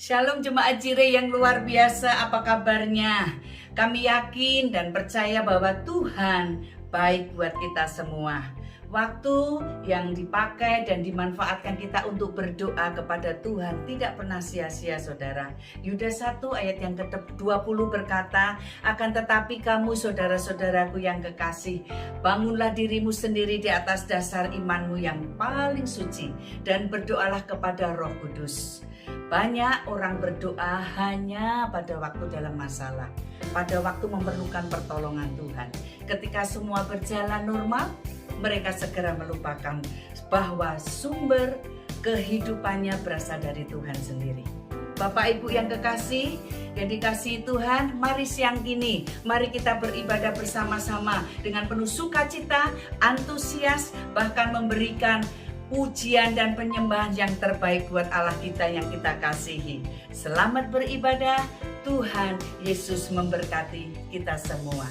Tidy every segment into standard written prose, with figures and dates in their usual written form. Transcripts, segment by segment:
Shalom jemaat Jireh yang luar biasa, apa kabarnya? Kami yakin dan percaya bahwa Tuhan baik buat kita semua. Waktu yang dipakai dan dimanfaatkan kita untuk berdoa kepada Tuhan tidak pernah sia-sia, saudara. Yudas 1 ayat yang ke-20 berkata, "Akan tetapi kamu saudara-saudaraku yang kekasih, bangunlah dirimu sendiri di atas dasar imanmu yang paling suci dan berdoalah kepada Roh Kudus." Banyak orang berdoa hanya pada waktu dalam masalah, pada waktu memerlukan pertolongan Tuhan. Ketika semua berjalan normal, mereka segera melupakan bahwa sumber kehidupannya berasal dari Tuhan sendiri. Bapak Ibu yang kekasih, yang dikasihi Tuhan, mari siang ini, mari kita beribadah bersama-sama dengan penuh sukacita, antusias, bahkan memberikan pujian dan penyembahan yang terbaik buat Allah kita yang kita kasihi. Selamat beribadah, Tuhan Yesus memberkati kita semua.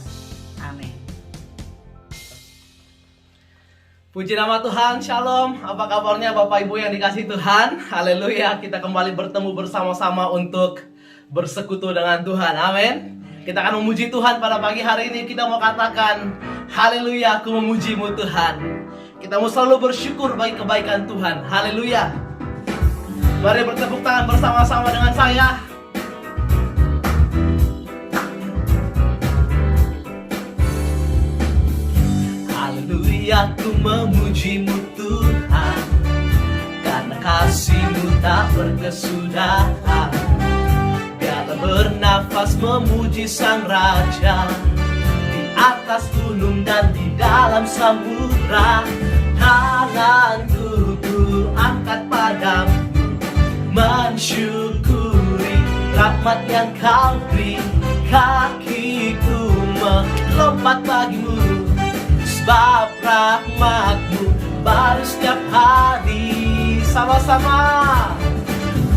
Amin. Puji nama Tuhan, Shalom. Apa kabarnya Bapak Ibu yang dikasihi Tuhan? Haleluya, kita kembali bertemu bersama-sama untuk bersekutu dengan Tuhan. Amin. Kita akan memuji Tuhan pada pagi hari ini. Kita mau katakan, haleluya, aku memujimu Tuhan. Kita mau selalu bersyukur bagi kebaikan Tuhan. Haleluya. Mari bertepuk tangan bersama-sama dengan saya. Haleluya, ku memujimu Tuhan, karena kasih-Mu tak berkesudahan. Biarlah bernafas memuji Sang Raja, di atas gunung dan di dalam samudra. Tanganku ku angkat padamu, mensyukuri rahmat yang Kau beri. Kakiku melompat bagimu, sebab rahmat-Mu baru setiap hari. Sama-sama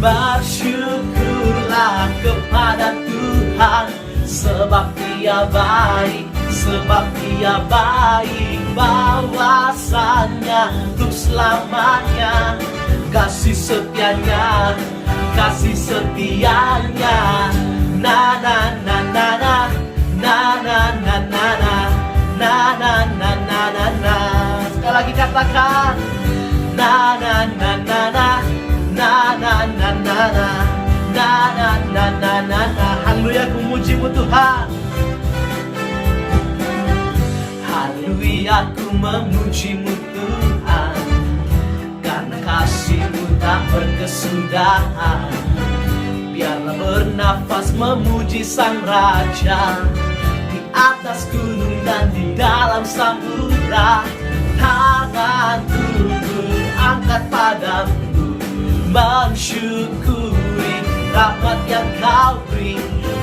bersyukurlah kepada Tuhan, sebab Dia baik, sebab Dia baik. Bahwasanya untuk selamanya, kasih setianya, kasih setianya. Na na na na na, na na na na na, na na na na na na. Sekali lagi katakan, na na na na na, na na na na na, na na na na na na. Haleluya, ku mujimu Tuhan. Haleluya, ku memujimu Tuhan, karena kasih-Mu tak berkesudahan. Biarlah bernafas memuji Sang Raja, di atas gunung dan di dalam samudra. Tanganku angkat padamu, mensyukuri rahmat yang Kau beri.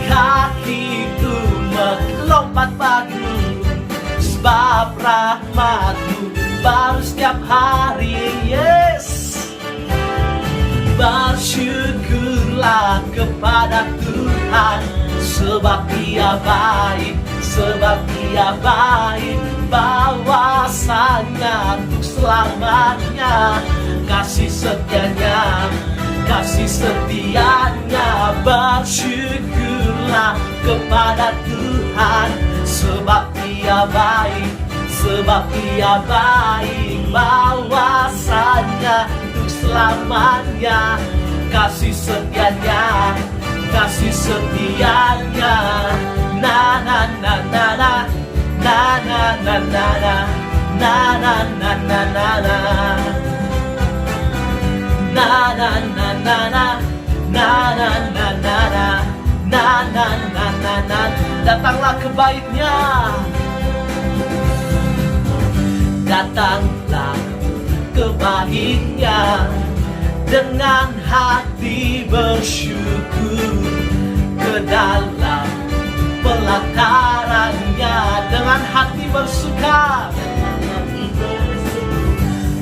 Kakiku melompat bagimu, sebab rahmat-Mu baru setiap hari. Yes. Bersyukurlah kepada Tuhan, sebab Dia baik, sebab Dia baik. Bahwasanya untuk selamanya, kasih setianya, kasih setianya. Bersyukurlah kepada Tuhan, sebab Dia baik, sebab Dia baik. Bahwasanya untuk selamanya, kasih setianya, kasih setianya. Na na na na na, na na na na na, na na na na na na, na na na na na, na na na na na, na na na na na. Datanglah kebaiknya, datanglah kebaiknya, dengan hati bersyukur ke dalam pelatarannya. Dengan hati bersuka,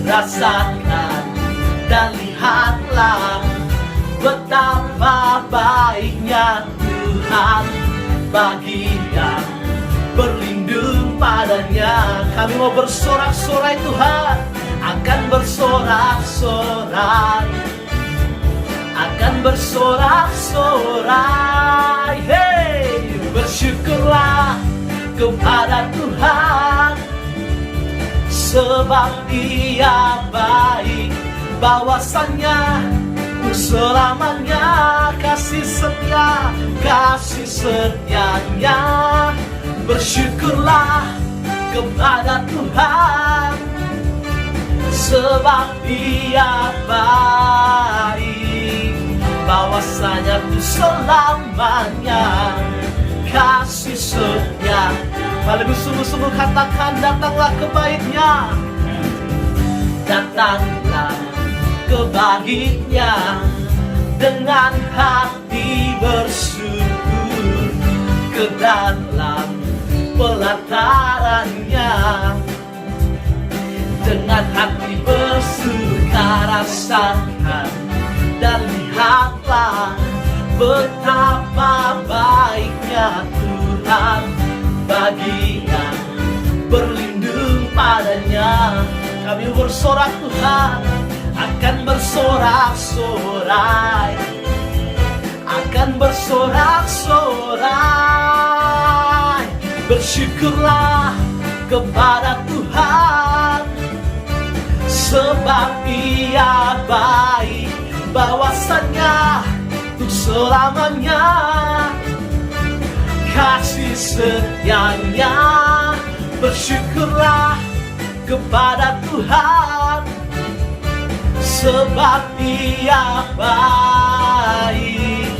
rasakan dan lihatlah betapa baiknya Tuhan bagi yang berlindung padanya. Kami mau bersorak-sorai Tuhan, akan bersorak-sorai, akan bersorak-sorai. Hey, bersyukurlah kepada Tuhan, sebab Dia baik, bahwasannya untuk selamanya kasih setianya. Bersyukurlah kepada Tuhan, sebab Dia baik, bahwasanya untuk selamanya kasih setia. Kalau sungguh-sungguh katakan, datanglah ke baitnya, datanglah ke baitnya dengan hati bersyukur, ke dalam pelatarannya dengan hati bersuka. Rasakan dan lihatlah betapa baiknya Tuhan bagi yang berlindung padanya. Kami bersorak Tuhan, akan bersorak-sorai, akan bersorak-sorai. Bersyukurlah kepada Tuhan, sebab Dia baik, bahwasannya untuk selamanya kasih setianya. Bersyukurlah kepada Tuhan, sebab Dia baik,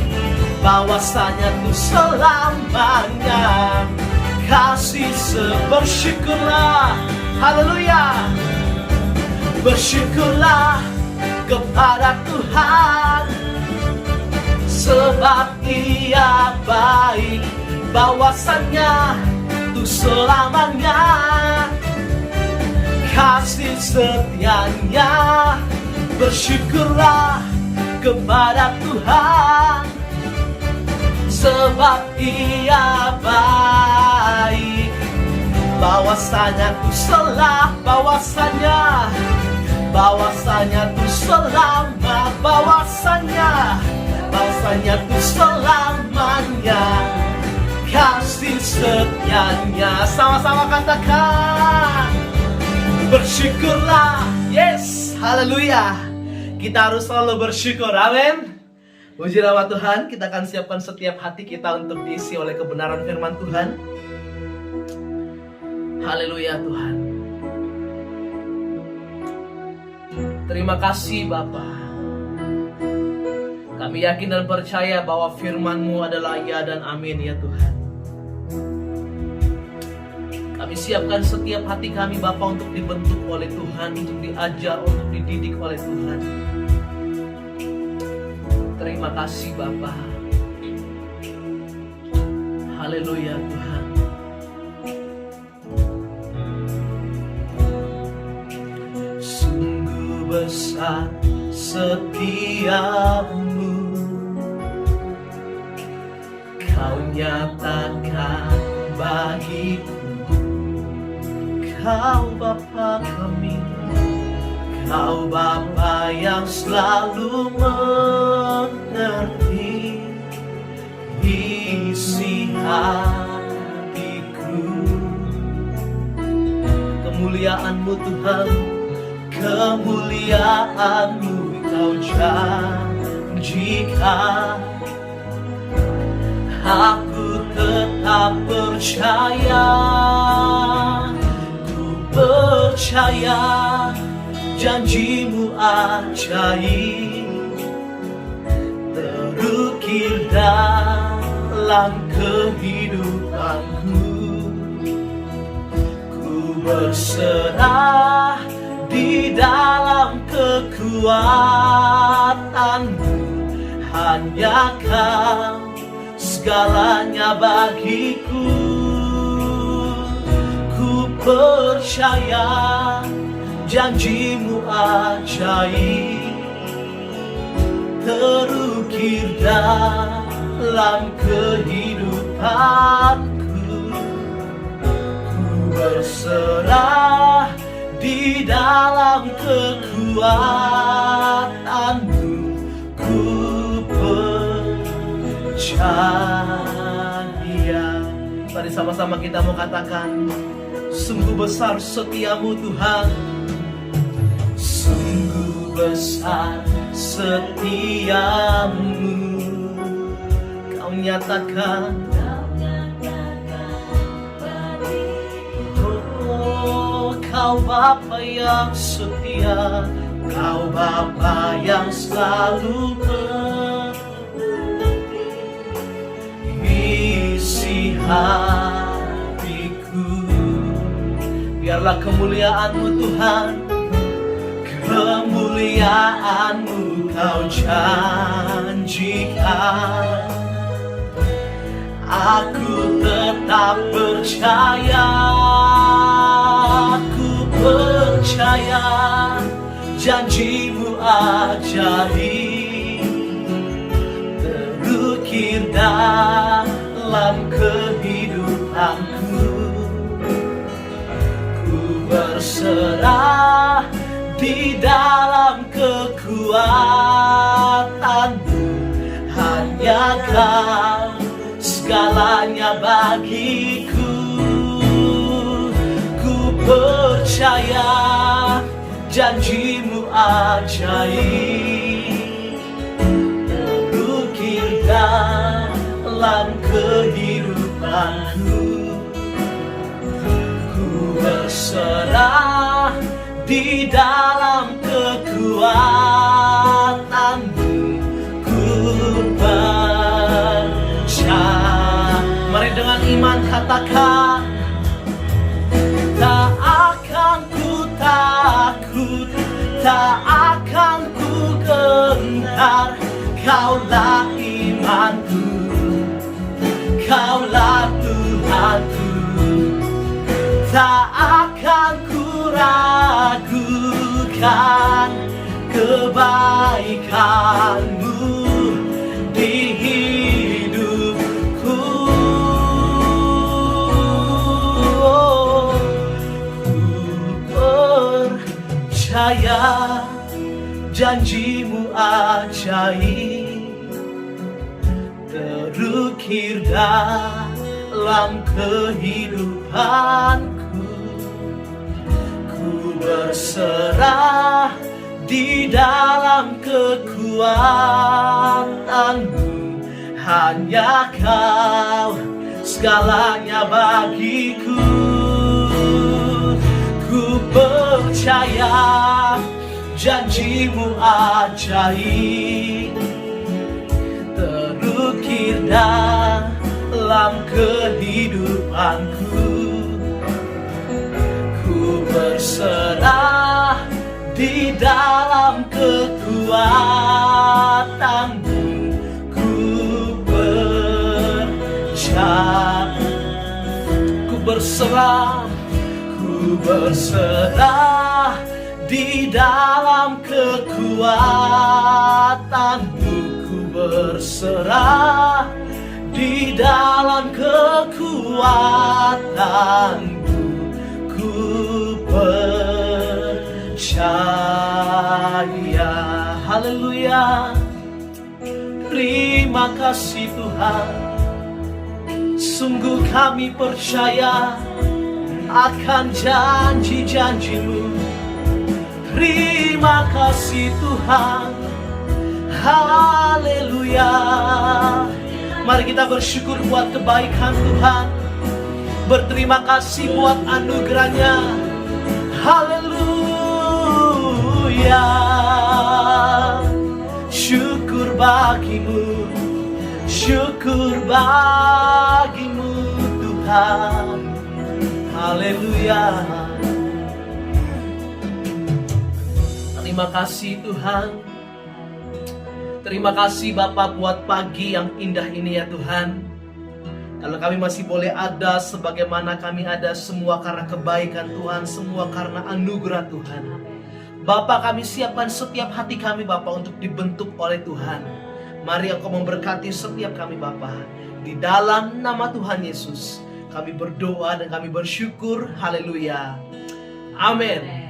bahwasanya untuk selamanya kasih bersyukurlah. Haleluya. Bersyukurlah kepada Tuhan, sebab Dia baik, bahwasannya untuk selamanya kasih setianya. Bersyukurlah kepada Tuhan, sebab Dia baik, bahwasanya untuk bahwasanya untuk selama, bahwasanya untuk selamanya kasih setianya. Sama-sama katakan, bersyukurlah. Yes, haleluya. Kita harus selalu bersyukur, amin. Puji nama Tuhan. Kita akan siapkan setiap hati kita untuk diisi oleh kebenaran firman Tuhan. Haleluya Tuhan. Terima kasih Bapa. Kami yakin dan percaya bahwa firman-Mu adalah ya dan amin ya Tuhan. Kami siapkan setiap hati kami Bapa untuk dibentuk oleh Tuhan, untuk diajar, untuk dididik oleh Tuhan. Terima kasih Bapa. Haleluya Tuhan. Sungguh besar setiamu, Kau nyatakan bagiku. Kau Bapa kami, Kau Bapa yang selalu mengerti isi hatiku. Kemuliaan-Mu Tuhan, kemuliaan-Mu Kau janjikan. Aku tetap percaya, percaya janji-Mu ajaib terukir dalam kehidupanku. Ku berserah di dalam kekuatan-Mu, hanya Kau segalanya bagiku. Percaya janji-Mu ajaib terukir dalam kehidupanku. Ku berserah di dalam kekuatan-Mu. Ku percaya. Mari sama-sama kita mau katakan, sungguh besar setiamu Tuhan, sungguh besar setiamu. Kau nyatakan, oh Kau Bapa yang setia, Kau Bapa yang selalu mengisi hatiku. Biarlah kemuliaan-Mu Tuhan, kemuliaan-Mu Kau janjikan. Aku tetap percaya, aku percaya janji-Mu ajaib terukir dalam kehidupanku. Ku berserah di dalam kekuatan-Mu, hanya Kau segalanya bagiku. Ku percaya janji-Mu ajaib terukir dalam kehidupanku. Ku berserah di dalam kekuatan-Mu, ku percaya. Mari dengan iman katakan, tak akan ku takut, tak akan ku gentar. Kaulah imanku, Kaulah Tuhanku. Tak akan ku ragukan kebaikan-Mu di hidupku. Ku percaya janji-Mu ajaib terukir dalam kehidupanku. Ku berserah di dalam kekuatan-Mu, hanya Kau segalanya bagiku. Ku percaya janji-Mu ajaib terukir dalam kehidupanku. Ku berserah di dalam kekuatan-Mu, ku percaya. Ku berserah, ku berserah di dalam kekuatan-Mu, ku berserah di dalam kekuatan-Mu, ku percaya. Haleluya. Terima kasih Tuhan, sungguh kami percaya akan janji-janji-Mu. Terima kasih Tuhan. Haleluya. Mari kita bersyukur buat kebaikan Tuhan, berterima kasih buat anugerah-Nya. Haleluya. Syukur bagimu, syukur bagimu Tuhan. Haleluya. Terima kasih Tuhan. Terima kasih Bapa buat pagi yang indah ini ya Tuhan. Kalau kami masih boleh ada sebagaimana kami ada, semua karena kebaikan Tuhan, semua karena anugerah Tuhan. Bapa, kami siapkan setiap hati kami Bapa untuk dibentuk oleh Tuhan. Mari Engkau memberkati setiap kami Bapa. Di dalam nama Tuhan Yesus kami berdoa dan kami bersyukur. Haleluya. Amin.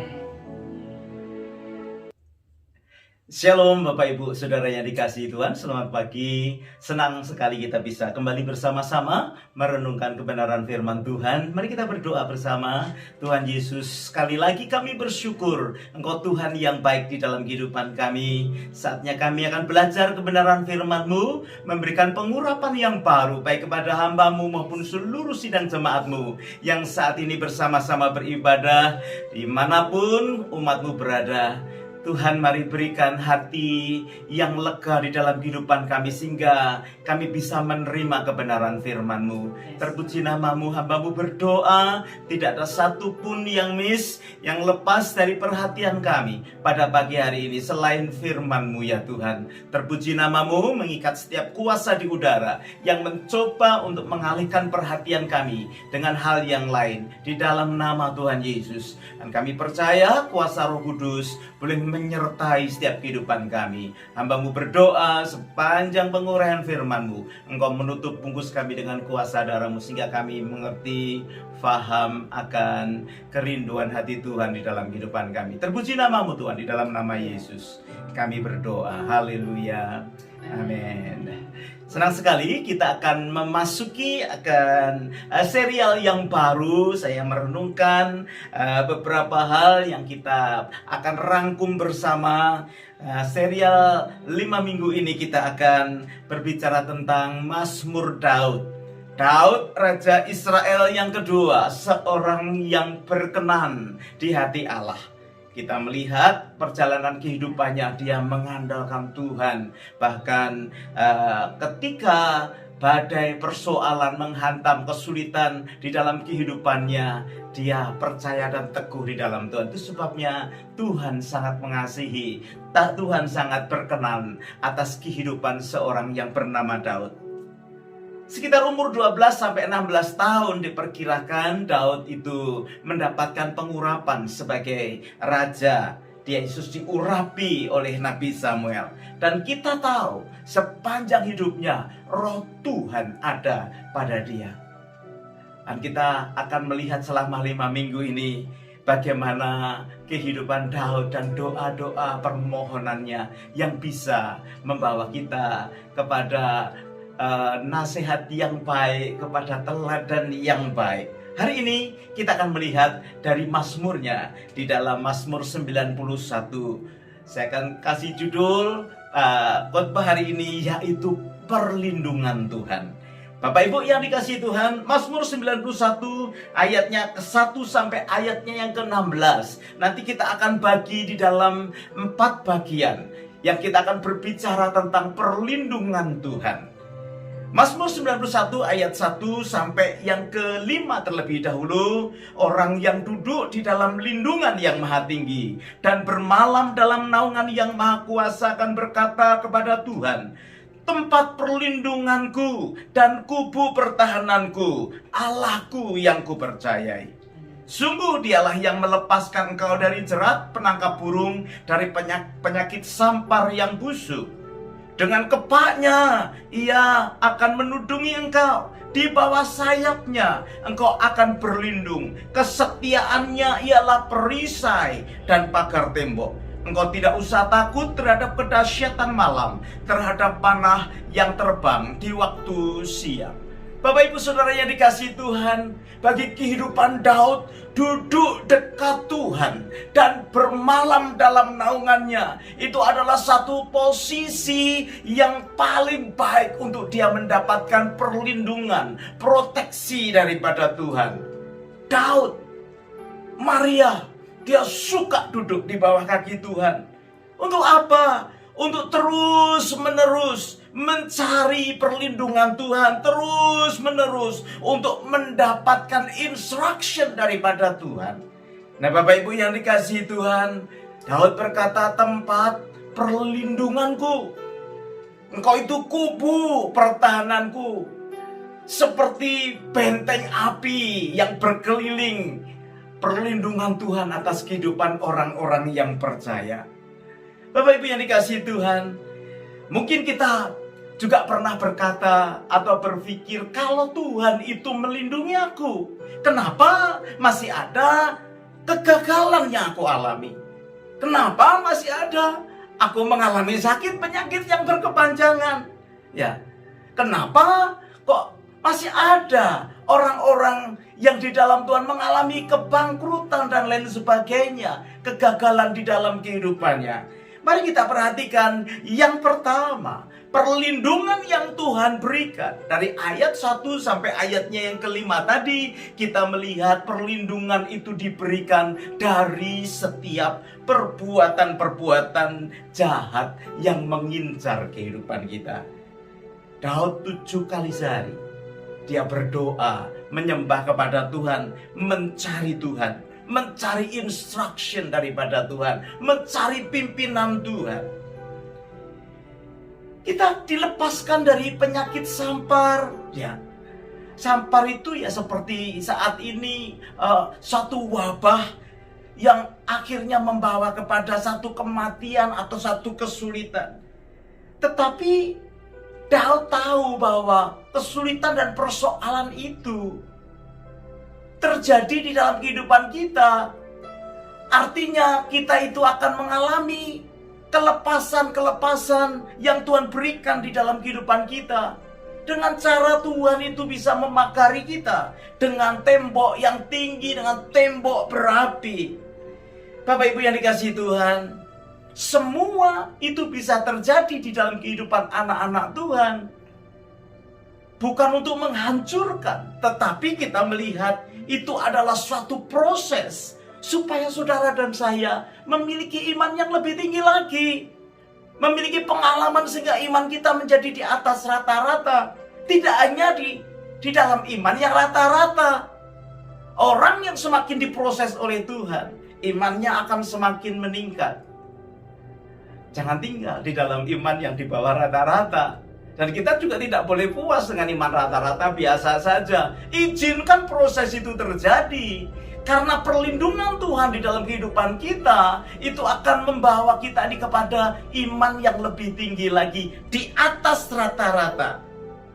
Shalom Bapak Ibu Saudara yang dikasihi Tuhan, selamat pagi. Senang sekali kita bisa kembali bersama-sama merenungkan kebenaran firman Tuhan. Mari kita berdoa bersama. Tuhan Yesus, sekali lagi kami bersyukur Engkau Tuhan yang baik di dalam kehidupan kami. Saatnya kami akan belajar kebenaran firman-Mu, memberikan pengurapan yang baru baik kepada hamba-Mu maupun seluruh sidang jemaat-Mu yang saat ini bersama-sama beribadah dimanapun umat-Mu berada. Tuhan, mari berikan hati yang lega di dalam kehidupan kami sehingga kami bisa menerima kebenaran firman-Mu. Terpuji nama-Mu, hamba-Mu berdoa tidak ada satupun yang miss, yang lepas dari perhatian kami pada pagi hari ini selain firman-Mu ya Tuhan. Terpuji nama-Mu mengikat setiap kuasa di udara yang mencoba untuk mengalihkan perhatian kami dengan hal yang lain di dalam nama Tuhan Yesus. Dan kami percaya kuasa Roh Kudus boleh menyertai setiap kehidupan kami. Hamba-Mu berdoa sepanjang penguraian firman-Mu, Engkau menutup bungkus kami dengan kuasa darah-Mu sehingga kami mengerti, faham akan kerinduan hati Tuhan di dalam kehidupan kami. Terpuji nama-Mu Tuhan, di dalam nama Yesus kami berdoa. Haleluya. Amin. Senang sekali kita akan memasuki serial yang baru. Saya merenungkan beberapa hal yang kita akan rangkum bersama. Serial 5 minggu ini kita akan berbicara tentang Mazmur Daud. Daud, Raja Israel yang kedua, seorang yang berkenan di hati Allah. Kita melihat perjalanan kehidupannya, dia mengandalkan Tuhan. Bahkan ketika badai persoalan menghantam kesulitan di dalam kehidupannya, dia percaya dan teguh di dalam Tuhan. Itu sebabnya Tuhan sangat mengasihi, Tuhan sangat berkenan atas kehidupan seorang yang bernama Daud. Sekitar umur 12-16 tahun diperkirakan Daud itu mendapatkan pengurapan sebagai raja. Dia Yesus diurapi oleh Nabi Samuel. Dan kita tahu sepanjang hidupnya Roh Tuhan ada pada dia. Dan kita akan melihat selama 5 minggu ini bagaimana kehidupan Daud dan doa-doa permohonannya yang bisa membawa kita kepada nasihat yang baik, kepada teladan yang baik. Hari ini kita akan melihat dari Mazmurnya di dalam Mazmur 91. Saya akan kasih judul khotbah hari ini yaitu perlindungan Tuhan. Bapak Ibu yang dikasihi Tuhan, Mazmur 91 ayatnya ke-1 sampai ayatnya yang ke-16. Nanti kita akan bagi di dalam 4 bagian yang kita akan berbicara tentang perlindungan Tuhan. Mazmur 91 ayat 1 sampai yang ke-5 terlebih dahulu. Orang yang duduk di dalam lindungan yang maha tinggi dan bermalam dalam naungan yang maha kuasa akan berkata kepada Tuhan, tempat perlindunganku dan kubu pertahananku, Allahku yang kupercayai. Sungguh dialah yang melepaskan engkau dari jerat penangkap burung, dari penyakit sampar yang busuk. Dengan kepaknya ia akan menudungi engkau, di bawah sayapnya engkau akan berlindung. Kesetiaannya ialah perisai dan pagar tembok. Engkau tidak usah takut terhadap kedahsyatan malam, terhadap panah yang terbang di waktu siang. Bapak Ibu Saudara yang dikasihi Tuhan, bagi kehidupan Daud, duduk dekat Tuhan dan bermalam dalam naungannya, itu adalah satu posisi yang paling baik untuk dia mendapatkan perlindungan, proteksi daripada Tuhan. Daud, Maria, dia suka duduk di bawah kaki Tuhan. Untuk apa? Untuk terus-menerus mencari perlindungan Tuhan, terus-menerus untuk mendapatkan instruction daripada Tuhan. Nah, Bapak Ibu yang dikasihi Tuhan, Daud berkata, tempat perlindunganku, engkau itu kubu pertahananku, seperti benteng api yang berkeliling perlindungan Tuhan atas kehidupan orang-orang yang percaya. Bapak Ibu yang dikasihi Tuhan, mungkin kita juga pernah berkata atau berpikir, kalau Tuhan itu melindungi aku, kenapa masih ada kegagalan yang aku alami? Kenapa masih ada Aku mengalami sakit penyakit yang berkepanjangan. Ya, kenapa kok masih ada orang-orang yang di dalam Tuhan mengalami kebangkrutan dan lain sebagainya, kegagalan di dalam kehidupannya? Mari kita perhatikan yang pertama, perlindungan yang Tuhan berikan. Dari ayat 1 sampai ayatnya yang kelima tadi, kita melihat perlindungan itu diberikan dari setiap perbuatan-perbuatan jahat yang mengincar kehidupan kita. Daud 7 kali sehari dia berdoa, menyembah kepada Tuhan, mencari Tuhan, mencari instruction daripada Tuhan, mencari pimpinan Tuhan. Kita dilepaskan dari penyakit sampar, ya. Sampar itu ya seperti saat ini satu wabah yang akhirnya membawa kepada satu kematian atau satu kesulitan. Tetapi Daud tahu bahwa kesulitan dan persoalan itu terjadi di dalam kehidupan kita. Artinya kita itu akan mengalami kelepasan-kelepasan yang Tuhan berikan di dalam kehidupan kita. Dengan cara Tuhan itu bisa memakari kita dengan tembok yang tinggi, dengan tembok berapi. Bapak Ibu yang dikasihi Tuhan, semua itu bisa terjadi di dalam kehidupan anak-anak Tuhan. Bukan untuk menghancurkan, tetapi kita melihat itu adalah suatu proses supaya saudara dan saya memiliki iman yang lebih tinggi lagi. Memiliki pengalaman sehingga iman kita menjadi di atas rata-rata. Tidak hanya di dalam iman yang rata-rata. Orang yang semakin diproses oleh Tuhan, imannya akan semakin meningkat. Jangan tinggal di dalam iman yang di bawah rata-rata. Dan kita juga tidak boleh puas dengan iman rata-rata biasa saja. Izinkan proses itu terjadi. Karena perlindungan Tuhan di dalam kehidupan kita, itu akan membawa kita ini kepada iman yang lebih tinggi lagi, di atas rata-rata.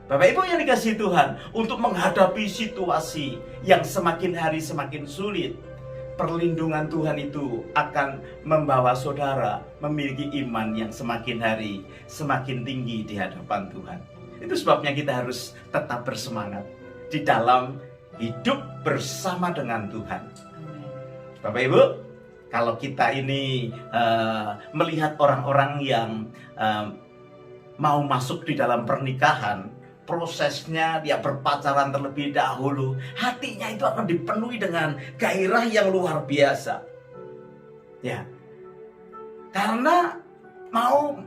Bapak Ibu yang dikasihi Tuhan, untuk menghadapi situasi yang semakin hari semakin sulit, perlindungan Tuhan itu akan membawa saudara memiliki iman yang semakin hari semakin tinggi di hadapan Tuhan. Itu sebabnya kita harus tetap bersemangat di dalam hidup bersama dengan Tuhan. Bapak Ibu, kalau kita ini melihat orang-orang yang mau masuk di dalam pernikahan, prosesnya dia berpacaran terlebih dahulu, hatinya itu akan dipenuhi dengan gairah yang luar biasa. Ya. Karena mau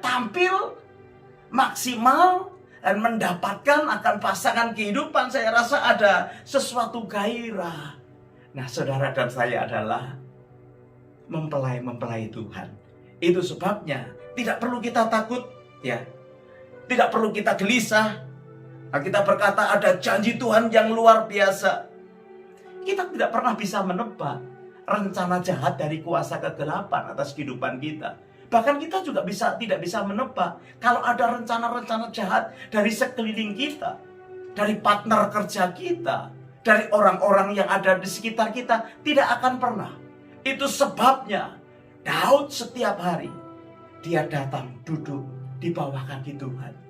tampil maksimal dan mendapatkan akan pasangan kehidupan, saya rasa ada sesuatu gairah. Nah, saudara dan saya adalah mempelai Tuhan. Itu sebabnya tidak perlu kita takut, ya. Tidak perlu kita gelisah. Kita berkata ada janji Tuhan yang luar biasa. Kita tidak pernah bisa menebak rencana jahat dari kuasa kegelapan atas kehidupan kita. Bahkan kita juga tidak bisa menebak kalau ada rencana-rencana jahat dari sekeliling kita, dari partner kerja kita, dari orang-orang yang ada di sekitar kita. Tidak akan pernah. Itu sebabnya Daud setiap hari dia datang duduk di bawah kaki Tuhan.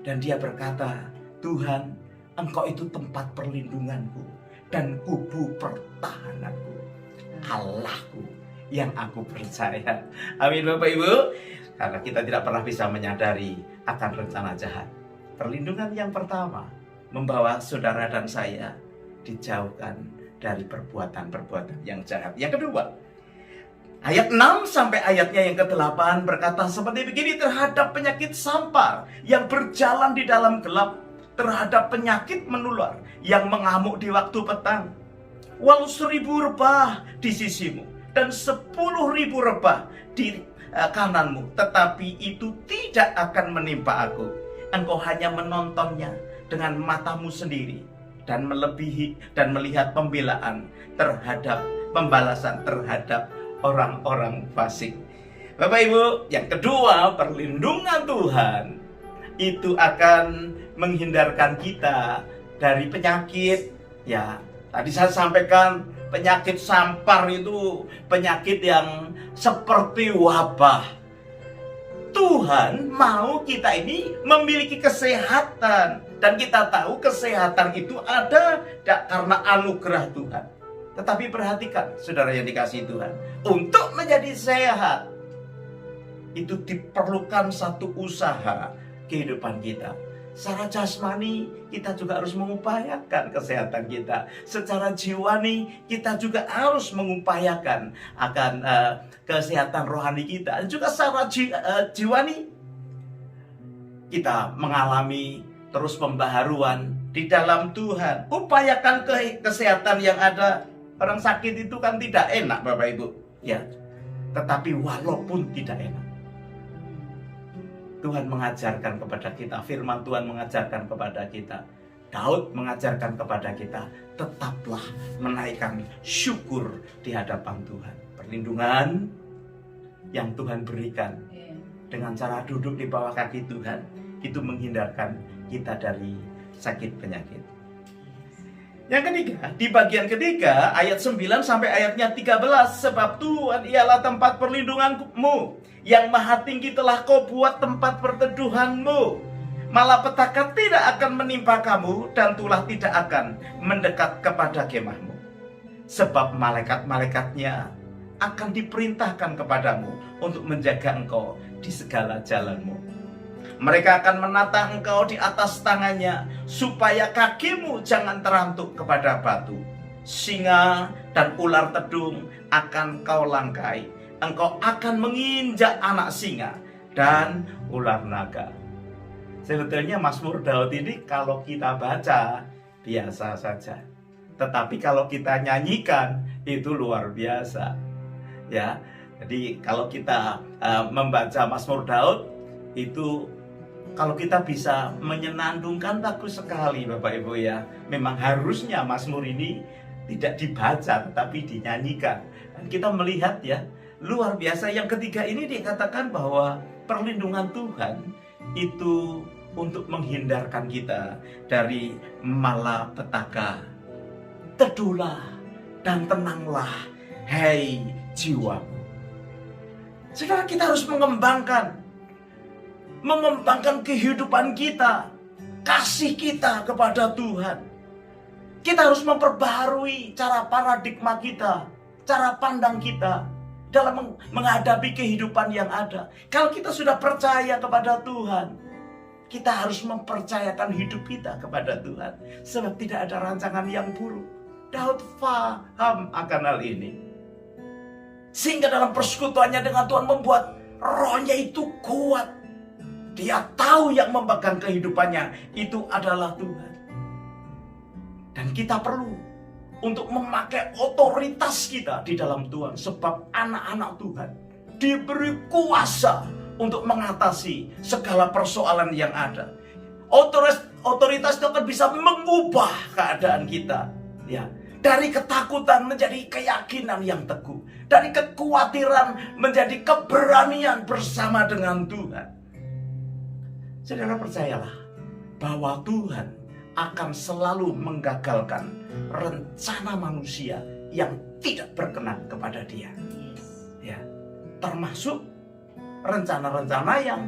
Dan dia berkata, Tuhan, Engkau itu tempat perlindunganku dan kubu pertahananku, Allahku yang aku percaya. Amin Bapak Ibu. Karena kita tidak pernah bisa menyadari akan rencana jahat. Perlindungan yang pertama membawa saudara dan saya dijauhkan dari perbuatan-perbuatan yang jahat. Yang kedua, ayat 6 sampai ayatnya yang ke-8 berkata seperti begini, terhadap penyakit sampar yang berjalan di dalam gelap, terhadap penyakit menular yang mengamuk di waktu petang. Walau 1000 rebah di sisimu dan 10.000 rebah di kananmu, tetapi itu tidak akan menimpa aku. Engkau hanya menontonnya dengan matamu sendiri dan melihat pembelaan terhadap pembalasan terhadap orang-orang fasik. Bapak Ibu, yang kedua, perlindungan Tuhan itu akan menghindarkan kita dari penyakit, ya, Tadi saya sampaikan penyakit sampar itu penyakit yang seperti wabah. Tuhan mau kita ini memiliki kesehatan. Dan kita tahu kesehatan itu ada karena anugerah Tuhan. Tetapi perhatikan, saudara yang dikasihi Tuhan, untuk menjadi sehat itu diperlukan satu usaha kehidupan kita. Secara jasmani kita juga harus mengupayakan kesehatan kita. Secara jiwani kita juga harus mengupayakan akan kesehatan rohani kita. Dan juga secara jiwani kita mengalami terus pembaharuan di dalam Tuhan. Upayakan kesehatan yang ada. Orang sakit itu kan tidak enak Bapak Ibu, ya. Tetapi walaupun tidak enak, Tuhan mengajarkan kepada kita, firman Tuhan mengajarkan kepada kita, Daud mengajarkan kepada kita, tetaplah menaikkan syukur di hadapan Tuhan. Perlindungan yang Tuhan berikan dengan cara duduk di bawah kaki Tuhan, itu menghindarkan kita dari sakit penyakit. Yang ketiga, di bagian ketiga, ayat 9 sampai ayatnya 13, sebab Tuhan ialah tempat perlindunganmu, yang maha tinggi telah kau buat tempat perteduhanmu. Malapetaka tidak akan menimpa kamu, dan tulah tidak akan mendekat kepada kemahmu. Sebab malaikat-malaikatnya akan diperintahkan kepadamu untuk menjaga engkau di segala jalanmu. Mereka akan menata engkau di atas tangannya, supaya kakimu jangan terantuk kepada batu. Singa dan ular tedung akan kau langkai. Engkau akan menginjak anak singa dan ular naga. Sebetulnya Mazmur Daud ini kalau kita baca biasa saja, tetapi kalau kita nyanyikan itu luar biasa, ya. Jadi kalau kita membaca Mazmur Daud itu, kalau kita bisa menyenandungkan, bagus sekali Bapak Ibu ya. Memang harusnya Mazmur ini tidak dibaca tetapi dinyanyikan. Dan kita melihat ya, luar biasa. Yang ketiga ini dikatakan bahwa perlindungan Tuhan itu untuk menghindarkan kita dari malapetaka. Teduhlah dan tenanglah, hei jiwamu. Saudara, kita harus mengembangkan kehidupan kita, kasih kita kepada Tuhan. Kita harus memperbaharui cara paradigma kita, cara pandang kita dalam menghadapi kehidupan yang ada. Kalau kita sudah percaya kepada Tuhan, kita harus mempercayakan hidup kita kepada Tuhan, sebab tidak ada rancangan yang buruk. Daud paham akan hal ini, sehingga dalam persekutuannya dengan Tuhan membuat rohnya itu kuat. Dia tahu yang memegang kehidupannya itu adalah Tuhan. Dan kita perlu untuk memakai otoritas kita di dalam Tuhan, sebab anak-anak Tuhan diberi kuasa untuk mengatasi segala persoalan yang ada. Otoritas itu akan bisa mengubah keadaan kita, ya, dari ketakutan menjadi keyakinan yang teguh, dari kekhawatiran menjadi keberanian bersama dengan Tuhan. Saudara, percayalah bahwa Tuhan akan selalu menggagalkan rencana manusia yang tidak berkenan kepada Dia. Ya, termasuk rencana-rencana yang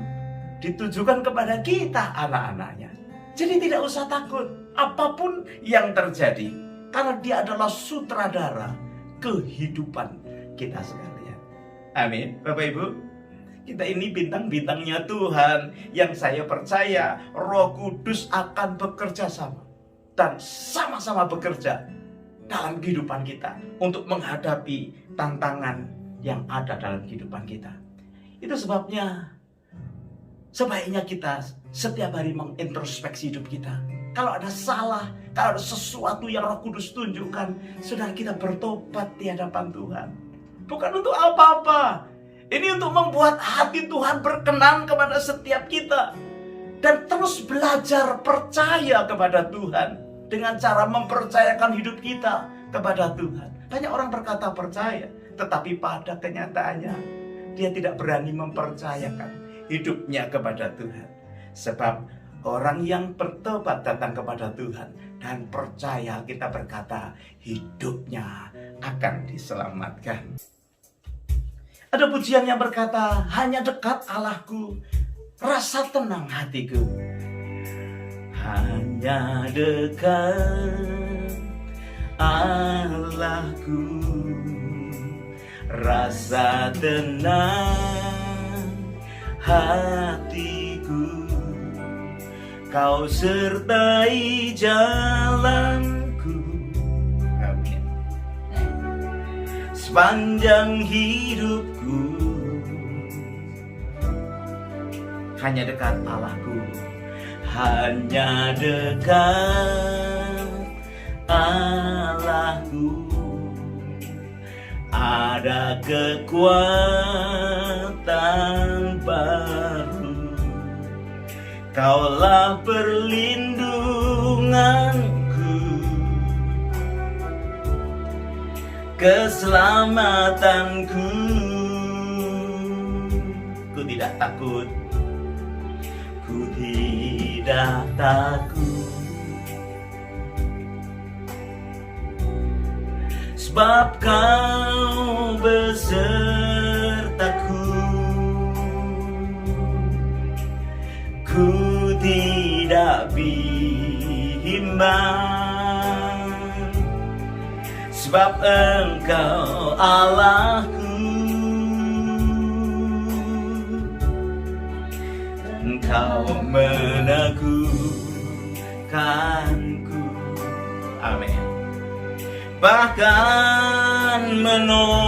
ditujukan kepada kita, anak-anaknya. Jadi tidak usah takut apapun yang terjadi, karena Dia adalah sutradara kehidupan kita sekalian. Amin, Bapak Ibu. Kita ini bintang-bintangnya Tuhan, yang saya percaya Roh Kudus akan bekerja sama dan sama-sama bekerja dalam kehidupan kita untuk menghadapi tantangan yang ada dalam kehidupan kita. Itu sebabnya sebaiknya kita setiap hari mengintrospeksi hidup kita. Kalau ada salah, kalau ada sesuatu yang Roh Kudus tunjukkan, saudara, kita bertobat di hadapan Tuhan. Bukan untuk apa-apa. Ini untuk membuat hati Tuhan berkenan kepada setiap kita. Dan terus belajar percaya kepada Tuhan dengan cara mempercayakan hidup kita kepada Tuhan. Banyak orang berkata percaya, tetapi pada kenyataannya dia tidak berani mempercayakan hidupnya kepada Tuhan. Sebab orang yang bertobat datang kepada Tuhan dan percaya, kita berkata hidupnya akan diselamatkan. Ada pujian yang berkata, hanya dekat Allahku, rasa tenang hatiku. Hanya dekat Allahku, rasa tenang hatiku. Kau sertai jalanku, amin, sepanjang hidupku. Hanya dekat Allahku, hanya dekat Allahku, ada kekuatan baru. Kaulah perlindunganku, keselamatanku. Ku tidak takut, ku tidak takut, sebab Kau besertaku. Ku tidak bimbang, sebab Engkau Allahku. Engkau meneguhkanku, amin, bahkan menolongku.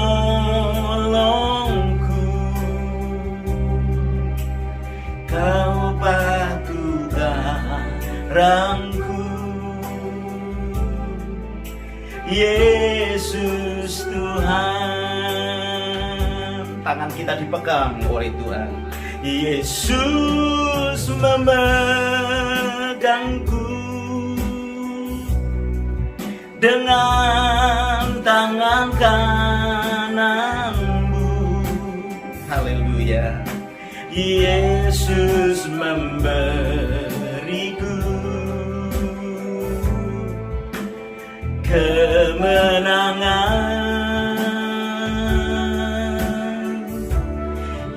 Kau batu karangku, Yesus Tuhan. Tangan kita dipegang oleh Tuhan. Yesus memegangku dengan tangan kananmu. Haleluya. Yesus memberiku kemenangan.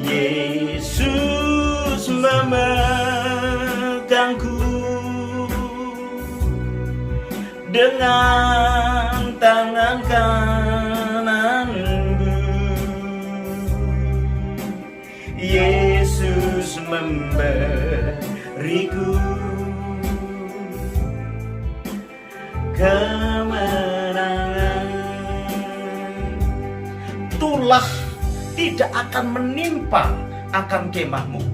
Yesus memegangku dengan tangan kananmu. Yesus memberiku kemenangan. Tulah tidak akan menimpa akan kemahmu.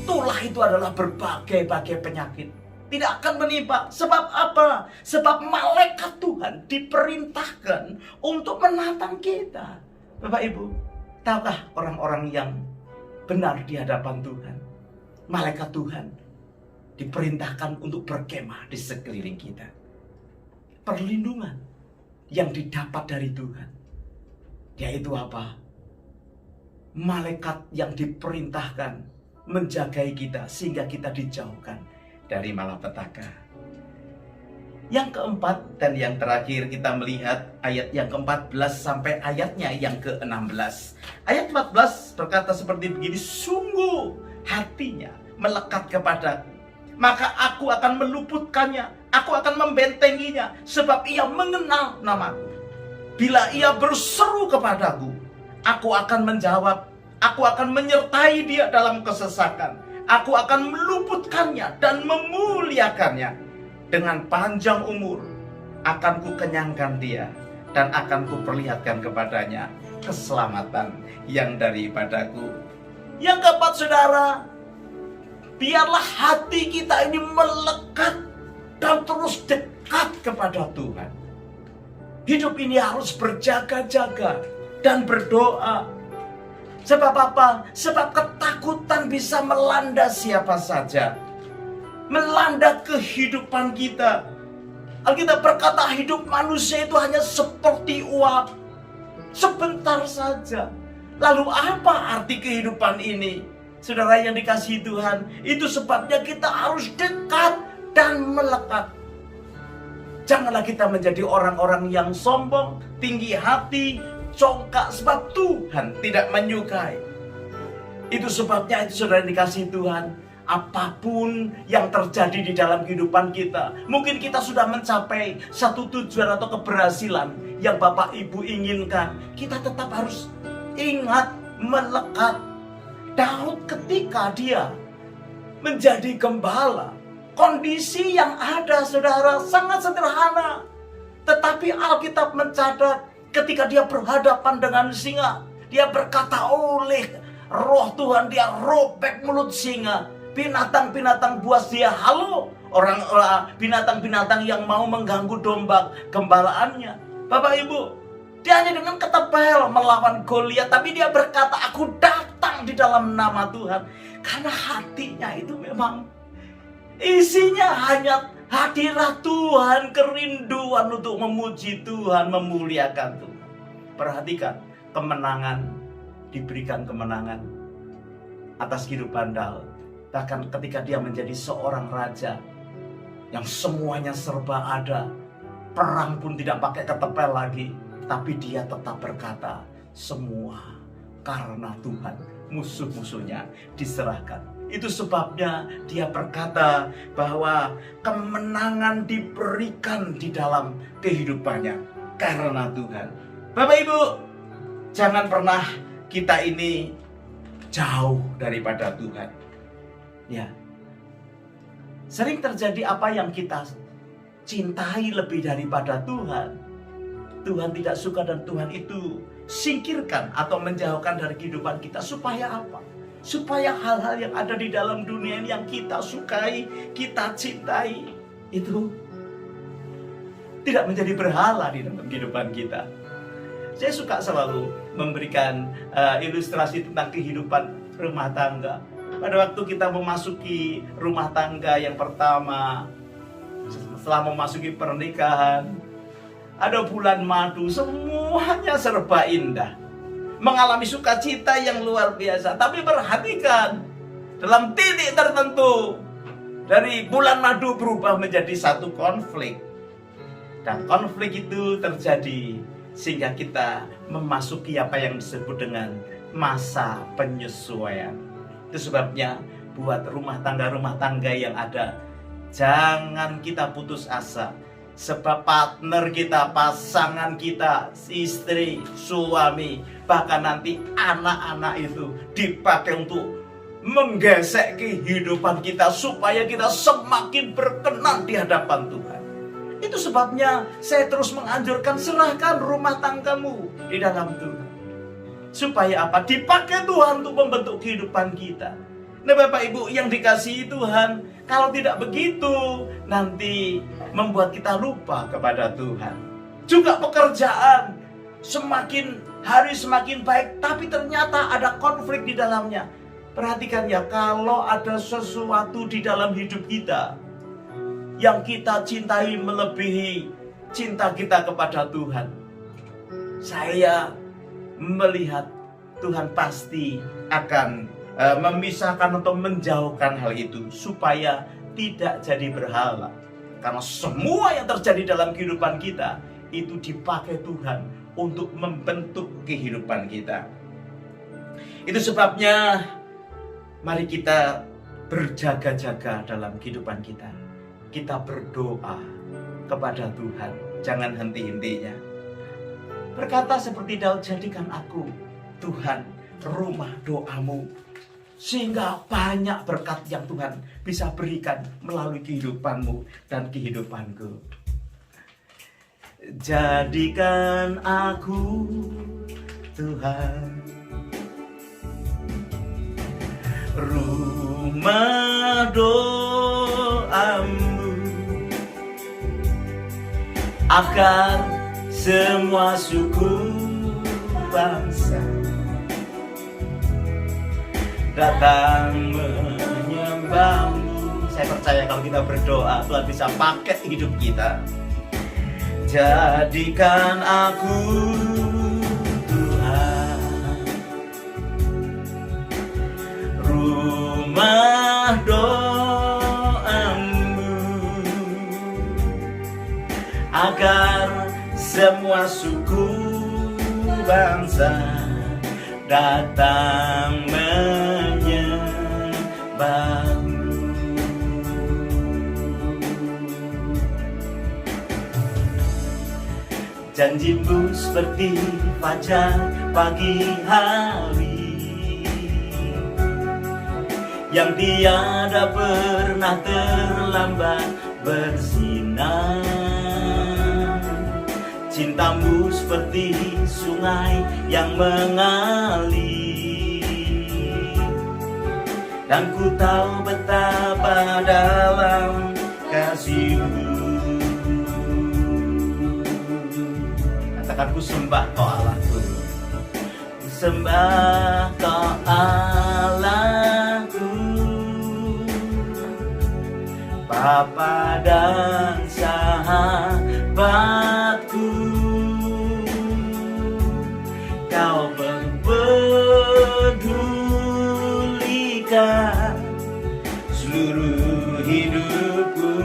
Tulah itu adalah berbagai-bagai penyakit, tidak akan menimpa. Sebab apa? Sebab malaikat Tuhan diperintahkan untuk menatang kita. Bapak Ibu, tahukah orang-orang yang benar di hadapan Tuhan, malaikat Tuhan diperintahkan untuk berkemah di sekeliling kita. Perlindungan yang didapat dari Tuhan, yaitu apa? Malaikat yang diperintahkan menjagai kita sehingga kita dijauhkan dari malapetaka. Yang keempat dan yang terakhir, kita melihat ayat yang ke-14 sampai ayatnya yang ke-16. Ayat 14 berkata seperti begini, sungguh hatinya melekat kepadaku, maka aku akan meluputkannya, aku akan membentenginya, sebab ia mengenal namaku. Bila ia berseru kepadaku, aku akan menjawab, aku akan menyertai dia dalam kesesakan, aku akan meluputkannya dan memuliakannya. Dengan panjang umur akan kukenyangkan dia, dan akan kuperlihatkan kepadanya keselamatan yang daripadaku. Yang keempat, saudara, biarlah hati kita ini melekat dan terus dekat kepada Tuhan. Hidup ini harus berjaga-jaga dan berdoa. Sebab apa? Sebab ketakutan bisa melanda siapa saja, melanda kehidupan kita. Alkitab berkata hidup manusia itu hanya seperti uap, sebentar saja. Lalu apa arti kehidupan ini? Saudara yang dikasihi Tuhan, itu sebabnya kita harus dekat dan melekat. Janganlah kita menjadi orang-orang yang sombong, tinggi hati, congkak, sebab Tuhan tidak menyukai. Itu sebabnya itu saudara dikasihi Tuhan, apapun yang terjadi di dalam kehidupan kita, mungkin kita sudah mencapai satu tujuan atau keberhasilan yang Bapak Ibu inginkan, kita tetap harus ingat, melekat. Daud ketika dia menjadi gembala, kondisi yang ada saudara sangat sederhana. Tetapi Alkitab mencatat ketika dia berhadapan dengan singa, dia berkata oleh Roh Tuhan, dia robek mulut singa. Binatang-binatang buas dia halu. Binatang-binatang yang mau mengganggu domba gembalaannya. Bapak Ibu, dia hanya dengan ketepel melawan Goliat, tapi dia berkata, aku datang di dalam nama Tuhan. Karena hatinya itu memang isinya hanya hadirat Tuhan, kerinduan untuk memuji Tuhan, memuliakan Tuhan. Perhatikan, kemenangan, diberikan kemenangan atas kehidupan Daud. Bahkan ketika dia menjadi seorang raja yang semuanya serba ada, perang pun tidak pakai ketepel lagi, tapi dia tetap berkata, semua karena Tuhan, musuh-musuhnya diserahkan. Itu sebabnya dia berkata bahwa kemenangan diberikan di dalam kehidupannya karena Tuhan. Bapak Ibu, jangan pernah kita ini jauh daripada Tuhan. Ya, sering terjadi apa yang kita cintai lebih daripada Tuhan. Tuhan tidak suka dan Tuhan itu singkirkan atau menjauhkan dari kehidupan kita. Supaya apa? Supaya hal-hal yang ada di dalam dunia ini yang kita sukai, kita cintai, itu tidak menjadi berhala di dalam kehidupan kita. Saya suka selalu memberikan ilustrasi tentang kehidupan rumah tangga. Pada waktu kita memasuki rumah tangga yang pertama, setelah memasuki pernikahan, ada bulan madu, semuanya serba indah, mengalami sukacita yang luar biasa. Tapi perhatikan, dalam titik tertentu dari bulan madu berubah menjadi satu konflik. Dan konflik itu terjadi sehingga kita memasuki apa yang disebut dengan masa penyesuaian. Itu sebabnya buat rumah tangga yang ada, jangan kita putus asa. Sebab partner kita, pasangan kita, istri, suami, bahkan nanti anak-anak itu dipakai untuk menggesek kehidupan kita supaya kita semakin berkenan di hadapan Tuhan. Itu sebabnya saya terus menganjurkan, serahkan rumah tanggamu di dalam Tuhan. Supaya apa? Dipakai Tuhan untuk membentuk kehidupan kita. Nah Bapak Ibu yang dikasihi Tuhan, kalau tidak begitu nanti membuat kita lupa kepada Tuhan. Juga pekerjaan semakin hari semakin baik, tapi ternyata ada konflik di dalamnya. Perhatikan ya, kalau ada sesuatu di dalam hidup kita yang kita cintai melebihi cinta kita kepada Tuhan, saya melihat Tuhan pasti akan memisahkan atau menjauhkan hal itu supaya tidak jadi berhala. Karena semua yang terjadi dalam kehidupan kita itu dipakai Tuhan untuk membentuk kehidupan kita. Itu sebabnya mari kita berjaga-jaga dalam kehidupan kita. Kita berdoa kepada Tuhan, jangan henti-hentinya. Berkata seperti Daud, jadikan aku Tuhan rumah doamu, sehingga banyak berkat yang Tuhan bisa berikan melalui kehidupanmu dan kehidupanku. Jadikan aku Tuhan rumah doamu, agar semua suku bangsa datang menyembahmu. Saya percaya kalau kita berdoa, Tuhan bisa pakai hidup kita. Jadikan aku Tuhan rumah doamu, agar semua suku bangsa datang menyembahmu. Janjimu seperti fajar pagi hari yang tiada pernah terlambat bersinar. Cintamu seperti sungai yang mengalir, dan ku tahu betapa dalam kasih-Mu. Katakan, ku sembah Kau Allahku, ku sembah Kau Allahku, Bapa dan sahabatku. Kau mempedulikan seluruh hidupku.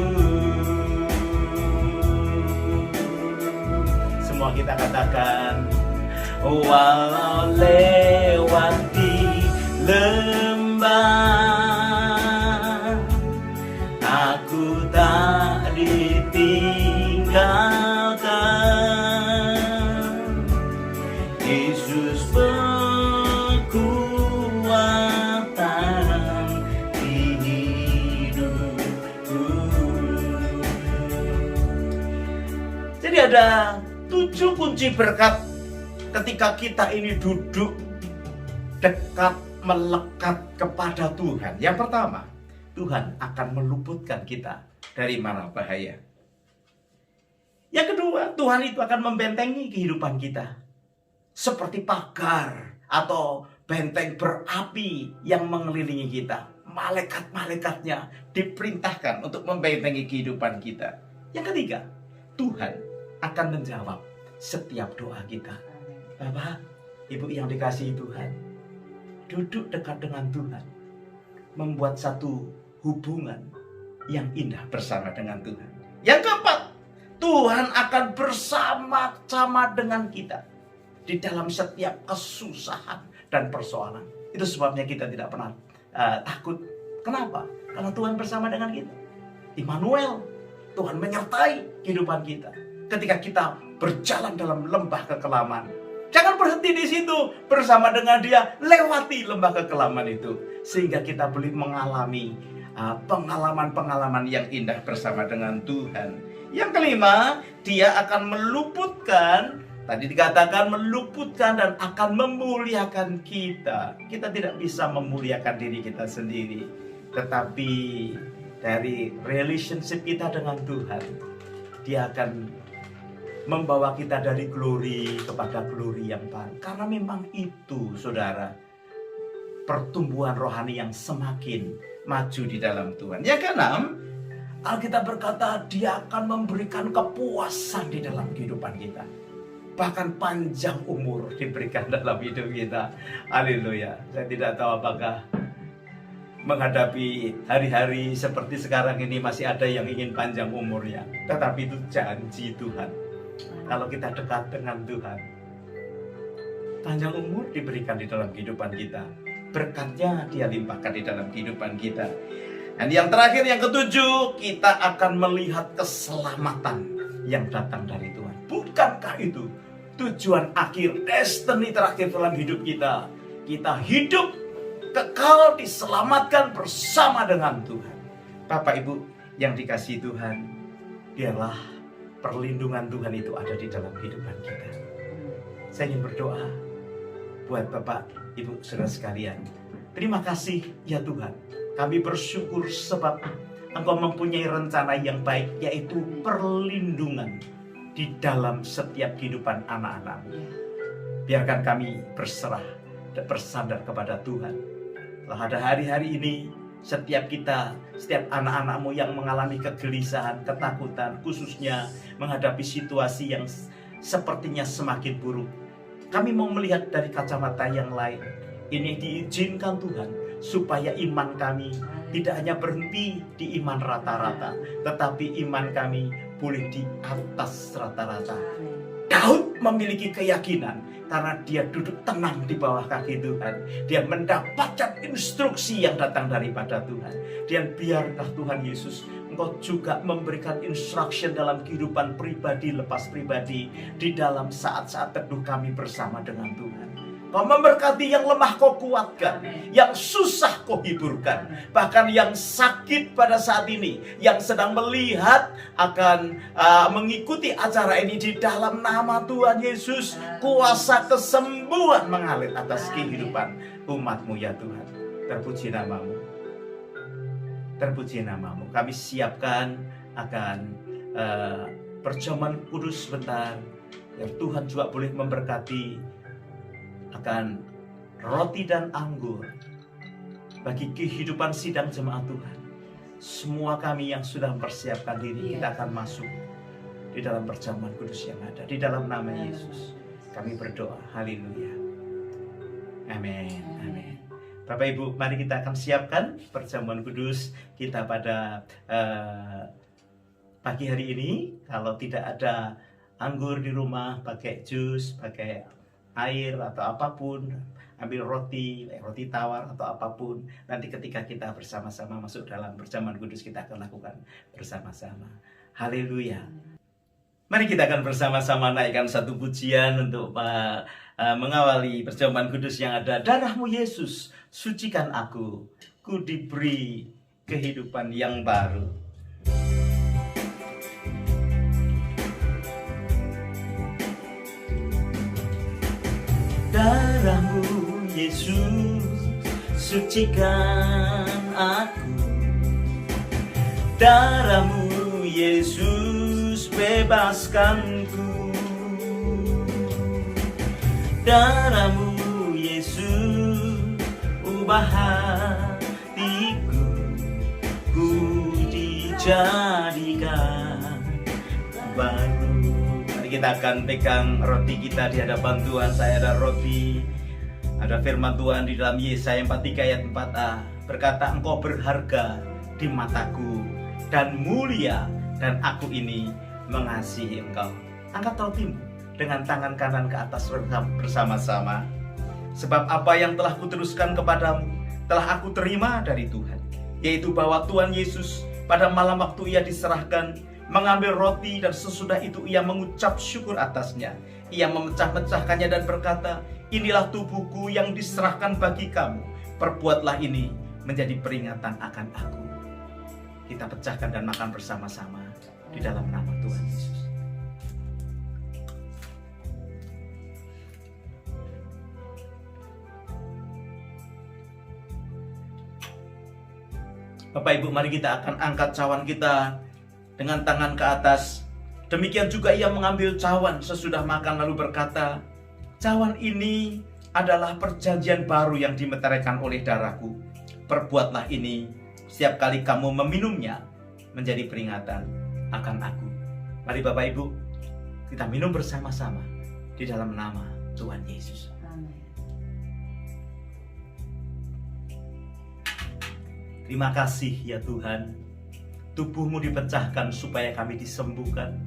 Semua kita katakan, walau lewat di lembah, aku tak ditinggalkan. Yesus kekuatan di hidupku. Jadi ada 7 kunci berkat ketika kita ini duduk dekat, melekat kepada Tuhan. Yang pertama, Tuhan akan meluputkan kita dari mara bahaya. Yang kedua, Tuhan itu akan membentengi kehidupan kita seperti pagar atau benteng berapi yang mengelilingi kita. Malaikat-malaikatnya diperintahkan untuk membentengi kehidupan kita. Yang ketiga, Tuhan akan menjawab setiap doa kita. Bapak, Ibu yang dikasihi Tuhan, duduk dekat dengan Tuhan, membuat satu hubungan yang indah bersama dengan Tuhan. Yang keempat, Tuhan akan bersama-sama dengan kita di dalam setiap kesusahan dan persoalan. Itu sebabnya kita tidak pernah takut. Kenapa? Karena Tuhan bersama dengan kita. Immanuel, Tuhan menyertai kehidupan kita. Ketika kita berjalan dalam lembah kekelaman, jangan berhenti di situ. Bersama dengan Dia, lewati lembah kekelaman itu, sehingga kita boleh mengalami pengalaman-pengalaman yang indah bersama dengan Tuhan. Yang kelima, Dia akan meluputkan, tadi dikatakan meluputkan dan akan memuliakan kita. Kita tidak bisa memuliakan diri kita sendiri, tetapi dari relationship kita dengan Tuhan, Dia akan membawa kita dari glory kepada glory yang baru. Karena memang itu, saudara, pertumbuhan rohani yang semakin maju di dalam Tuhan. Yang keenam, Alkitab berkata Dia akan memberikan kepuasan di dalam kehidupan kita. Bahkan panjang umur diberikan dalam hidup kita. Haleluya. Saya tidak tahu apakah menghadapi hari-hari seperti sekarang ini masih ada yang ingin panjang umurnya. Tetapi itu janji Tuhan. Kalau kita dekat dengan Tuhan, panjang umur diberikan di dalam kehidupan kita. Berkatnya Dia limpahkan di dalam kehidupan kita. Dan yang terakhir, yang ketujuh, kita akan melihat keselamatan yang datang dari Tuhan. Bukankah itu tujuan akhir, destiny terakhir dalam hidup kita? Kita hidup kekal diselamatkan bersama dengan Tuhan. Bapak Ibu yang dikasihi Tuhan, biarlah perlindungan Tuhan itu ada di dalam kehidupan kita. Saya ingin berdoa buat Bapak, Ibu, saudara sekalian. Terima kasih ya Tuhan. Kami bersyukur sebab Engkau mempunyai rencana yang baik, yaitu perlindungan di dalam setiap kehidupan anak-anak-Mu. Biarkan kami berserah dan bersandar kepada Tuhan. Pada hari-hari ini, setiap kita, setiap anak-anak-Mu yang mengalami kegelisahan, ketakutan, khususnya menghadapi situasi yang sepertinya semakin buruk, kami mau melihat dari kacamata yang lain. Ini diizinkan Tuhan, supaya iman kami tidak hanya berhenti di iman rata-rata, tetapi iman kami boleh di atas rata-rata. Daud memiliki keyakinan karena dia duduk tenang di bawah kaki Tuhan. Dia mendapatkan instruksi yang datang daripada Tuhan. Dan biarkah Tuhan Yesus, Engkau juga memberikan instruction dalam kehidupan pribadi, lepas pribadi, di dalam saat-saat teduh kami bersama dengan Tuhan. Kau memberkati yang lemah kau kuatkan, yang susah kau hiburkan. Bahkan yang sakit pada saat ini, yang sedang melihat akan mengikuti acara ini, di dalam nama Tuhan Yesus, kuasa kesembuhan mengalir atas kehidupan umat-Mu ya Tuhan. Terpuji nama-Mu. Terpuji nama-Mu. Kami siapkan akan perjamuan kudus sebentar, biar Tuhan juga boleh memberkati akan roti dan anggur bagi kehidupan sidang jemaat Tuhan. Semua kami yang sudah mempersiapkan diri, kita akan masuk di dalam perjamuan kudus yang ada. Di dalam nama Yesus kami berdoa. Haleluya. Amin. Amin. Bapak Ibu, mari kita akan siapkan perjamuan kudus kita pada pagi hari ini. Kalau tidak ada anggur di rumah, pakai jus, pakai air atau apapun, ambil roti tawar atau apapun. Nanti ketika kita bersama-sama masuk dalam perjamuan kudus, kita akan lakukan bersama-sama. Haleluya. Mari kita akan bersama-sama naikkan satu pujian untuk mengawali perjamuan kudus yang ada. Darah-Mu Yesus, sucikan aku, ku diberi kehidupan yang baru. Darah-Mu Yesus, sucikan aku. Darah-Mu Yesus, bebaskanku. Darah-Mu Yesus, ubah hatiku. Ku dijadikan baru. Kita akan pegang roti kita di hadapan Tuhan. Saya ada roti, ada firman Tuhan di dalam Yesaya 43 ayat 4a. Berkata, Engkau berharga di mataku dan mulia, dan aku ini mengasihi Engkau. Angkat rotimu dengan tangan kanan ke atas bersama-sama. Sebab apa yang telah kuteruskan kepadamu telah aku terima dari Tuhan, yaitu bahwa Tuhan Yesus pada malam waktu Ia diserahkan mengambil roti, dan sesudah itu Ia mengucap syukur atasnya. Ia memecah-mecahkannya dan berkata, inilah tubuhku yang diserahkan bagi kamu. Perbuatlah ini menjadi peringatan akan aku. Kita pecahkan dan makan bersama-sama di dalam nama Tuhan Yesus. Bapak Ibu, mari kita akan angkat cawan kita dengan tangan ke atas. Demikian juga Ia mengambil cawan sesudah makan lalu berkata, cawan ini adalah perjanjian baru yang dimeteraikan oleh darahku. Perbuatlah ini setiap kali kamu meminumnya menjadi peringatan akan aku. Mari Bapak Ibu, kita minum bersama-sama di dalam nama Tuhan Yesus. Terima kasih ya Tuhan. Tubuh-Mu dipecahkan supaya kami disembuhkan.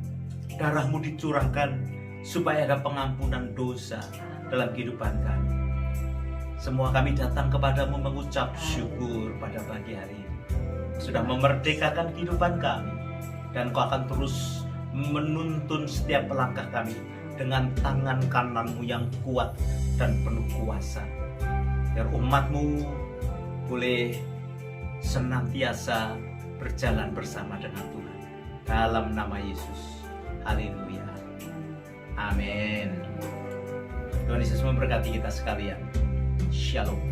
Darah-Mu dicurahkan supaya ada pengampunan dosa dalam kehidupan kami. Semua kami datang kepadamu mengucap syukur pada pagi hari ini. Sudah memerdekakan kehidupan kami. Dan Kau akan terus menuntun setiap langkah kami dengan tangan kanan-Mu yang kuat dan penuh kuasa. Biar umat-Mu boleh senantiasa berjalan bersama dengan Tuhan. Dalam nama Yesus. Haleluya. Amin. Tuhan Yesus memberkati kita sekalian. Shalom.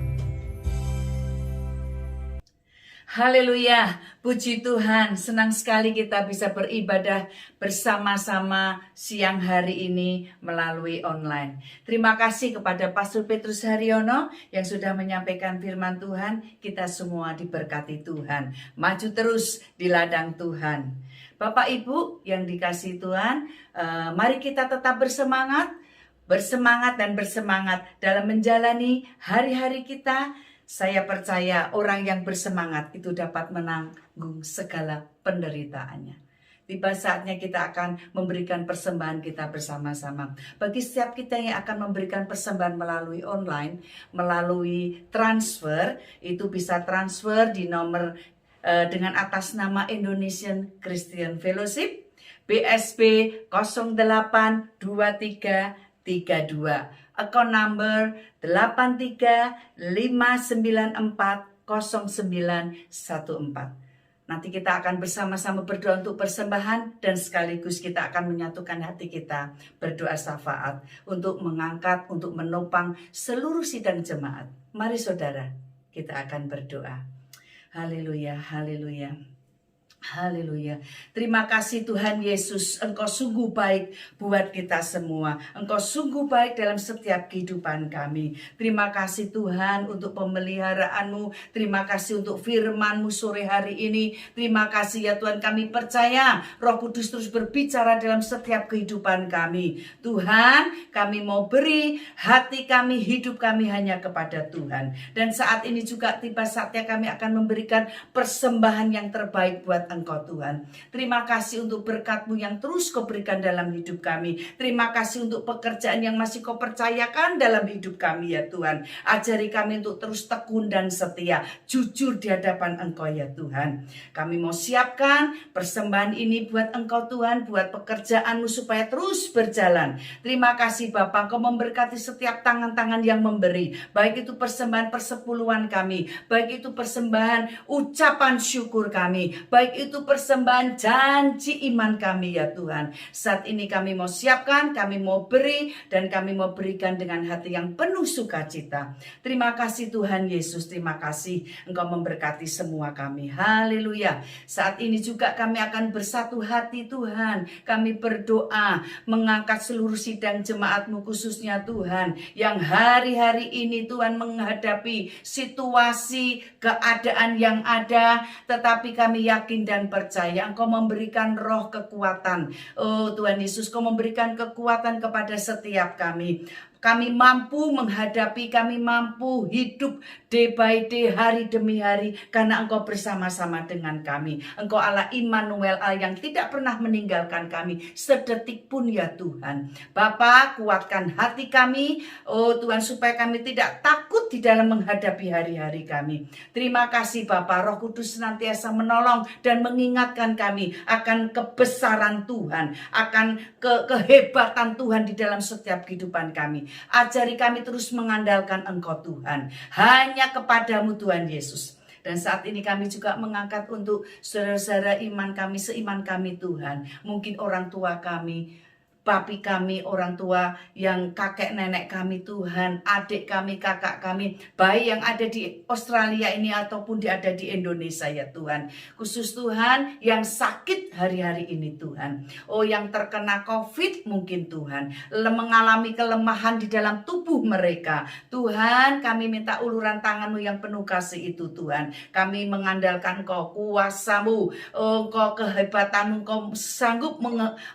Haleluya, puji Tuhan, senang sekali kita bisa beribadah bersama-sama siang hari ini melalui online. Terima kasih kepada Pastor Petrus Haryono yang sudah menyampaikan firman Tuhan. Kita semua diberkati Tuhan, maju terus di ladang Tuhan. Bapak Ibu yang dikasihi Tuhan, mari kita tetap bersemangat dan bersemangat dalam menjalani hari-hari kita. Saya percaya orang yang bersemangat itu dapat menanggung segala penderitaannya. tiba saatnya kita akan memberikan persembahan kita bersama-sama. Bagi setiap kita yang akan memberikan persembahan melalui online, melalui transfer, itu bisa transfer di nomor dengan atas nama Indonesian Christian Fellowship, BSB 082332, account number 835940914. Nanti kita akan bersama-sama berdoa untuk persembahan dan sekaligus kita akan menyatukan hati kita berdoa syafaat untuk mengangkat, untuk menopang seluruh sidang jemaat. Mari saudara, kita akan berdoa. Haleluya, haleluya. Haleluya. Terima kasih Tuhan Yesus, Engkau sungguh baik buat kita semua. Engkau sungguh baik dalam setiap kehidupan kami. Terima kasih Tuhan untuk pemeliharaanmu. Terima kasih untuk firman-Mu sore hari ini. Terima kasih ya Tuhan, kami percaya Roh Kudus terus berbicara dalam setiap kehidupan kami. Tuhan, kami mau beri hati kami, hidup kami hanya kepada Tuhan. Dan saat ini juga tiba saatnya kami akan memberikan persembahan yang terbaik buat Engkau Tuhan. Terima kasih untuk berkat-Mu yang terus Kau berikan dalam hidup kami. Terima kasih untuk pekerjaan yang masih Kau percayakan dalam hidup kami ya Tuhan. Ajari kami untuk terus tekun dan setia, jujur di hadapan Engkau ya Tuhan. Kami mau siapkan persembahan ini buat Engkau Tuhan, buat pekerjaan-Mu supaya terus berjalan. Terima kasih Bapa, Engkau memberkati setiap tangan-tangan yang memberi. Baik itu persembahan persepuluhan kami, baik itu persembahan ucapan syukur kami, baik itu persembahan janji iman kami ya Tuhan. Saat ini kami mau siapkan, kami mau beri, dan kami mau berikan dengan hati yang penuh sukacita. Terima kasih Tuhan Yesus, terima kasih Engkau memberkati semua kami. Haleluya. Saat ini juga kami akan bersatu hati Tuhan. Kami berdoa mengangkat seluruh sidang jemaat-Mu khususnya Tuhan, yang hari-hari ini Tuhan menghadapi situasi keadaan yang ada, tetapi kami yakin dan percaya Engkau memberikan roh kekuatan. Oh Tuhan Yesus, Kau memberikan kekuatan kepada setiap kami. Kami mampu menghadapi, kami mampu hidup day by day, hari demi hari, karena Engkau bersama-sama dengan kami. Engkau Allah Immanuel, Allah yang tidak pernah meninggalkan kami sedetik pun ya Tuhan. Bapa, kuatkan hati kami, oh Tuhan, supaya kami tidak takut di dalam menghadapi hari-hari kami. Terima kasih Bapa, Roh Kudus senantiasa menolong dan mengingatkan kami akan kebesaran Tuhan, akan kehebatan Tuhan di dalam setiap kehidupan kami. Ajari kami terus mengandalkan Engkau Tuhan, hanya kepadamu Tuhan Yesus. Dan saat ini kami juga mengangkat untuk saudara-saudara iman kami, seiman kami Tuhan. Mungkin orang tua kami, papi kami, orang tua yang kakek nenek kami Tuhan, adik kami, kakak kami, baik yang ada di Australia ini ataupun ada di Indonesia ya Tuhan. Khusus Tuhan yang sakit hari-hari ini Tuhan. Oh yang terkena COVID mungkin Tuhan, mengalami kelemahan di dalam tubuh mereka. Tuhan, kami minta uluran tangan-Mu yang penuh kasih itu Tuhan. Kami mengandalkan Engkau, kuasa-Mu, Engkau kehebatan-Mu, Engkau sanggup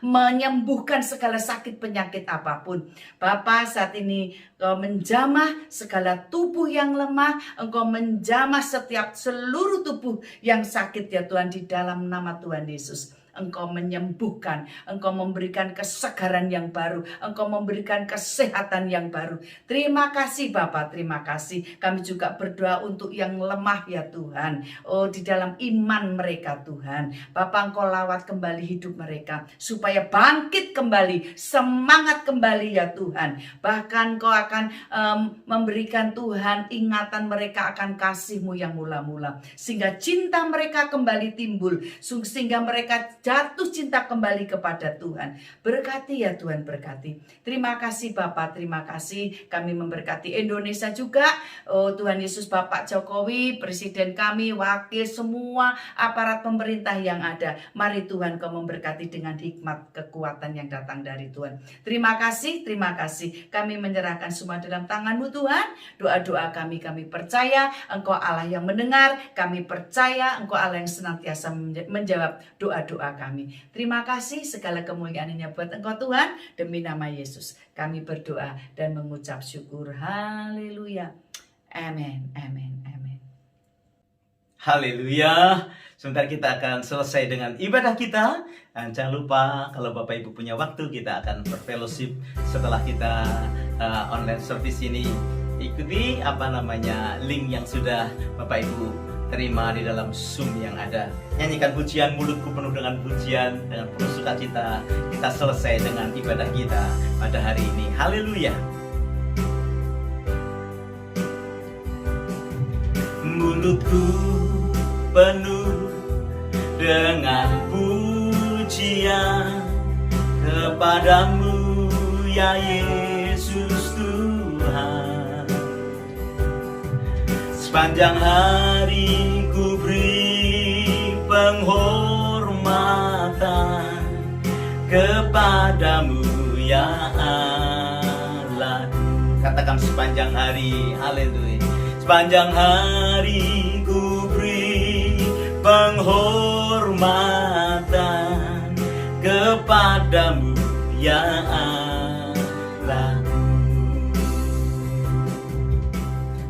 menyembuhkan segala sakit penyakit apapun. Bapa, saat ini Engkau menjamah segala tubuh yang lemah, Engkau menjamah setiap seluruh tubuh yang sakit ya Tuhan, di dalam nama Tuhan Yesus. Engkau menyembuhkan, Engkau memberikan kesegaran yang baru, Engkau memberikan kesehatan yang baru. Terima kasih Bapa, terima kasih. Kami juga berdoa untuk yang lemah ya Tuhan. Oh di dalam iman mereka Tuhan. Bapa, Engkau lawat kembali hidup mereka, supaya bangkit kembali, semangat kembali ya Tuhan. Bahkan Engkau akan memberikan Tuhan ingatan mereka akan kasih-Mu yang mula-mula. Sehingga cinta mereka kembali timbul, sehingga mereka jatuh cinta kembali kepada Tuhan. Berkati ya Tuhan, berkati. Terima kasih Bapak, terima kasih. Kami memberkati Indonesia juga. Oh Tuhan Yesus, Bapak Jokowi, Presiden kami, wakil, semua aparat pemerintah yang ada. Mari Tuhan Kau memberkati dengan hikmat kekuatan yang datang dari Tuhan. Terima kasih, terima kasih. Kami menyerahkan semua dalam tangan-Mu Tuhan. Doa-doa kami percaya Engkau Allah yang mendengar. Kami percaya Engkau Allah yang senantiasa menjawab doa-doa kami. Terima kasih, segala kemuliaan hanya buat Engkau Tuhan. Demi nama Yesus kami berdoa dan mengucap syukur. Haleluya. Amin, amin, amin. Haleluya. Sebentar kita akan selesai dengan ibadah kita. Dan jangan lupa kalau Bapak Ibu punya waktu, kita akan berfellowship setelah kita online service ini. Ikuti link yang sudah Bapak Ibu terima di dalam Zoom yang ada. Nyanyikan pujian, mulutku penuh dengan pujian, dengan penuh sukacita. Kita selesai dengan ibadah kita pada hari ini. Haleluya. Mulutku penuh dengan pujian kepadamu ya Yesus Tuhan. Sepanjang hari ku beri penghormatan kepadamu ya Allah. Katakan sepanjang hari, haleluya. Sepanjang hari ku beri penghormatan kepadamu ya Allah.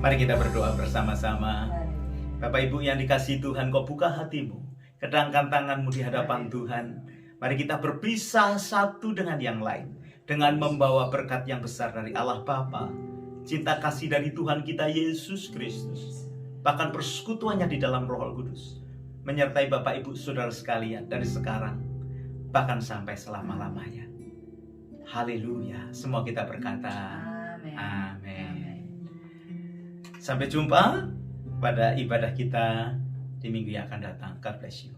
Mari kita berdoa bersama-sama. Bapak Ibu yang dikasihi Tuhan, kau buka hatimu, kedangkan tanganmu di hadapan Tuhan. Mari kita berpisah satu dengan yang lain, dengan membawa berkat yang besar dari Allah Bapa, cinta kasih dari Tuhan kita Yesus Kristus, bahkan persekutuannya di dalam Roh Kudus, menyertai Bapak Ibu Saudara sekalian dari sekarang, bahkan sampai selama-lamanya. Haleluya. Semua kita berkata amin. Sampai jumpa pada ibadah kita di minggu yang akan datang. God bless you.